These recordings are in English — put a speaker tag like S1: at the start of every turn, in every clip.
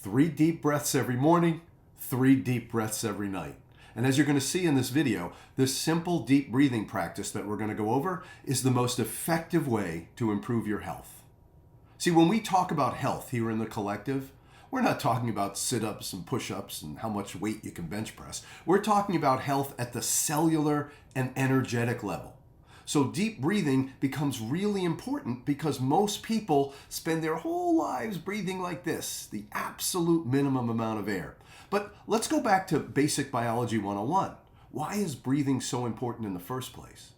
S1: 3 deep breaths every morning, 3 deep breaths every night. And as you're going to see in this video, this simple deep breathing practice that we're going to go over is the most effective way to improve your health. See, when we talk about health here in the collective, we're not talking about sit-ups and push-ups and how much weight you can bench press. We're talking about health at the cellular and energetic level. So deep breathing becomes really important because most people spend their whole lives breathing like this, the absolute minimum amount of air. But let's go back to Basic Biology 101. Why is breathing so important in the first place?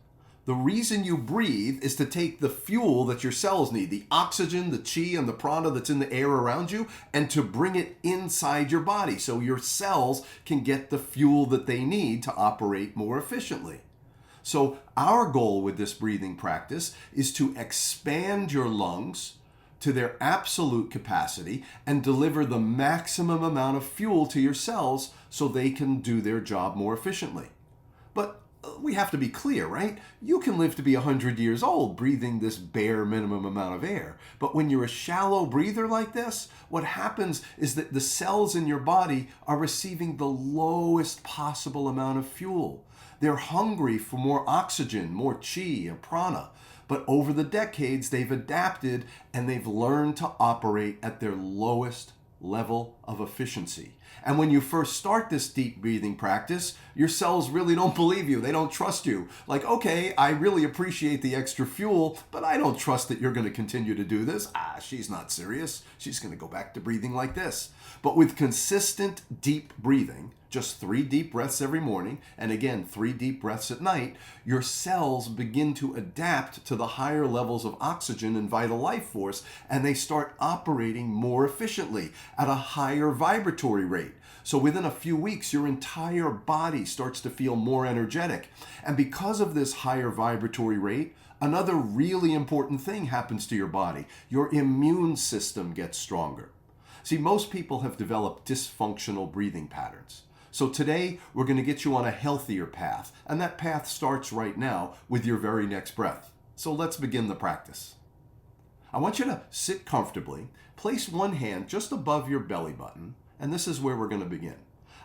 S1: The reason you breathe is to take the fuel that your cells need, the oxygen, the chi, and the prana that's in the air around you, and to bring it inside your body so your cells can get the fuel that they need to operate more efficiently. So our goal with this breathing practice is to expand your lungs to their absolute capacity and deliver the maximum amount of fuel to your cells so they can do their job more efficiently. But we have to be clear, right? You can live to be 100 years old breathing this bare minimum amount of air. But when you're a shallow breather like this, what happens is that the cells in your body are receiving the lowest possible amount of fuel. They're hungry for more oxygen, more chi and prana. But over the decades, they've adapted and they've learned to operate at their lowest level of efficiency. And when you first start this deep breathing practice, your cells really don't believe you. They don't trust you. Like, okay, I really appreciate the extra fuel, but I don't trust that you're going to continue to do this. She's not serious. She's going to go back to breathing like this. But with consistent deep breathing, just 3 deep breaths every morning, and again, 3 deep breaths at night, your cells begin to adapt to the higher levels of oxygen and vital life force, and they start operating more efficiently at a higher vibratory rate. So within a few weeks, your entire body starts to feel more energetic. And because of this higher vibratory rate, another really important thing happens to your body. Your immune system gets stronger. See, most people have developed dysfunctional breathing patterns. So today, we're going to get you on a healthier path, and that path starts right now with your very next breath. So let's begin the practice. I want you to sit comfortably, place one hand just above your belly button, and this is where we're going to begin.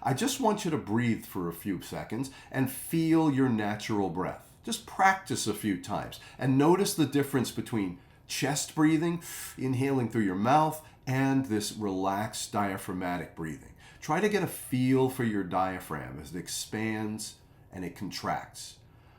S1: I just want you to breathe for a few seconds and feel your natural breath. Just practice a few times and notice the difference between chest breathing, inhaling through your mouth, and this relaxed diaphragmatic breathing. Try to get a feel for your diaphragm as it expands and it contracts.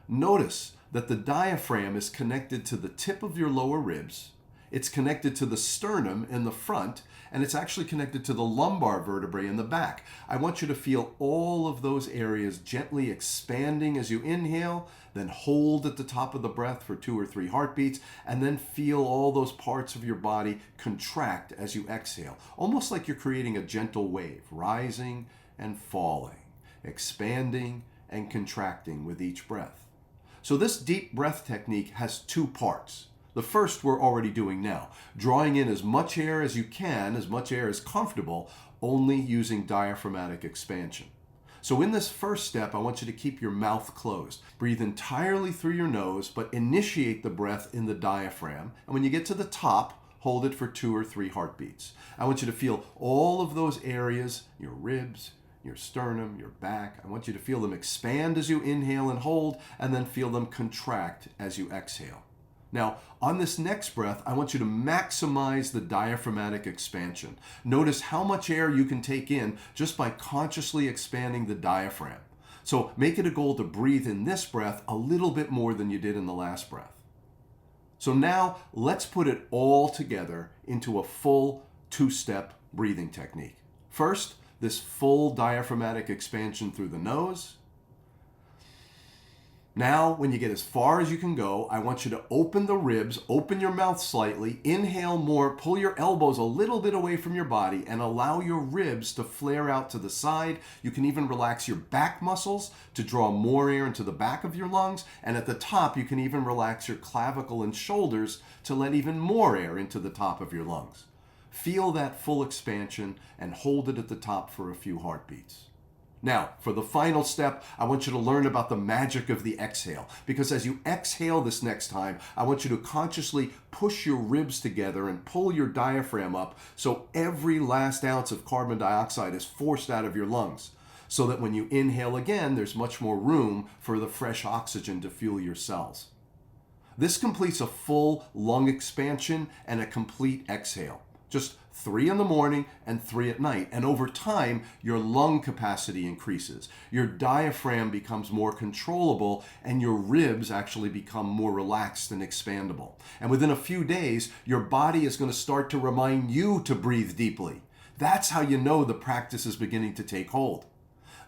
S1: Notice that the diaphragm is connected to the tip of your lower ribs, it's connected to the sternum in the front, and it's actually connected to the lumbar vertebrae in the back. I want you to feel all of those areas gently expanding as you inhale, then hold at the top of the breath for 2 or 3 heartbeats, and then feel all those parts of your body contract as you exhale, almost like you're creating a gentle wave, rising and falling, expanding and contracting with each breath. So this deep breath technique has 2 parts. The first we're already doing now, drawing in as much air as you can, as much air as comfortable, only using diaphragmatic expansion. So in this first step, I want you to keep your mouth closed. Breathe entirely through your nose, but initiate the breath in the diaphragm. And when you get to the top, hold it for 2 or 3 heartbeats. I want you to feel all of those areas, your ribs, your sternum, your back. I want you to feel them expand as you inhale and hold, and then feel them contract as you exhale. Now, on this next breath, I want you to maximize the diaphragmatic expansion. Notice how much air you can take in just by consciously expanding the diaphragm. So make it a goal to breathe in this breath a little bit more than you did in the last breath. So now let's put it all together into a full 2-step breathing technique. First, this full diaphragmatic expansion through the nose. Now, when you get as far as you can go, I want you to open the ribs, open your mouth slightly, inhale more, pull your elbows a little bit away from your body, and allow your ribs to flare out to the side. You can even relax your back muscles to draw more air into the back of your lungs. And at the top, you can even relax your clavicle and shoulders to let even more air into the top of your lungs. Feel that full expansion and hold it at the top for a few heartbeats. Now, for the final step, I want you to learn about the magic of the exhale. Because as you exhale this next time, I want you to consciously push your ribs together and pull your diaphragm up so every last ounce of carbon dioxide is forced out of your lungs. So that when you inhale again, there's much more room for the fresh oxygen to fuel your cells. This completes a full lung expansion and a complete exhale. Just 3 in the morning and 3 at night. And over time, your lung capacity increases. Your diaphragm becomes more controllable and your ribs actually become more relaxed and expandable. And within a few days, your body is going to start to remind you to breathe deeply. That's how you know the practice is beginning to take hold.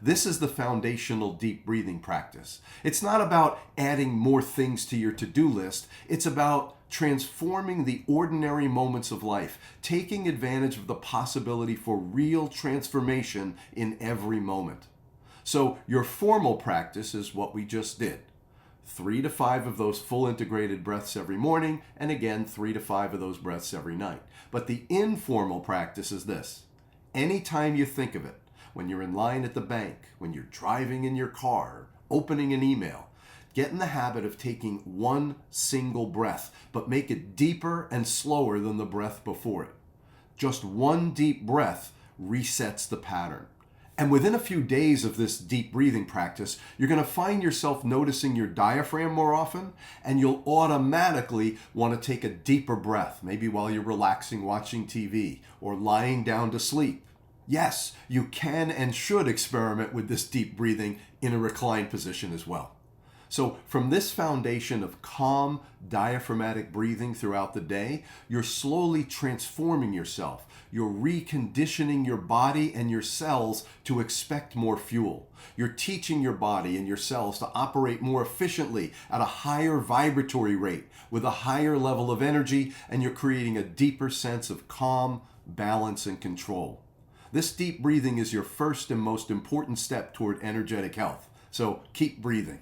S1: This is the foundational deep breathing practice. It's not about adding more things to your to-do list. It's about transforming the ordinary moments of life, taking advantage of the possibility for real transformation in every moment. So your formal practice is what we just did. 3 to 5 of those full integrated breaths every morning, and again, 3 to 5 of those breaths every night. But the informal practice is this. Anytime you think of it, when you're in line at the bank, when you're driving in your car, opening an email, get in the habit of taking one single breath, but make it deeper and slower than the breath before it. Just one deep breath resets the pattern. And within a few days of this deep breathing practice, you're going to find yourself noticing your diaphragm more often, and you'll automatically want to take a deeper breath, maybe while you're relaxing watching TV or lying down to sleep. Yes, you can and should experiment with this deep breathing in a reclined position as well. So from this foundation of calm, diaphragmatic breathing throughout the day, you're slowly transforming yourself. You're reconditioning your body and your cells to expect more fuel. You're teaching your body and your cells to operate more efficiently at a higher vibratory rate with a higher level of energy, and you're creating a deeper sense of calm, balance, and control. This deep breathing is your first and most important step toward energetic health. So keep breathing.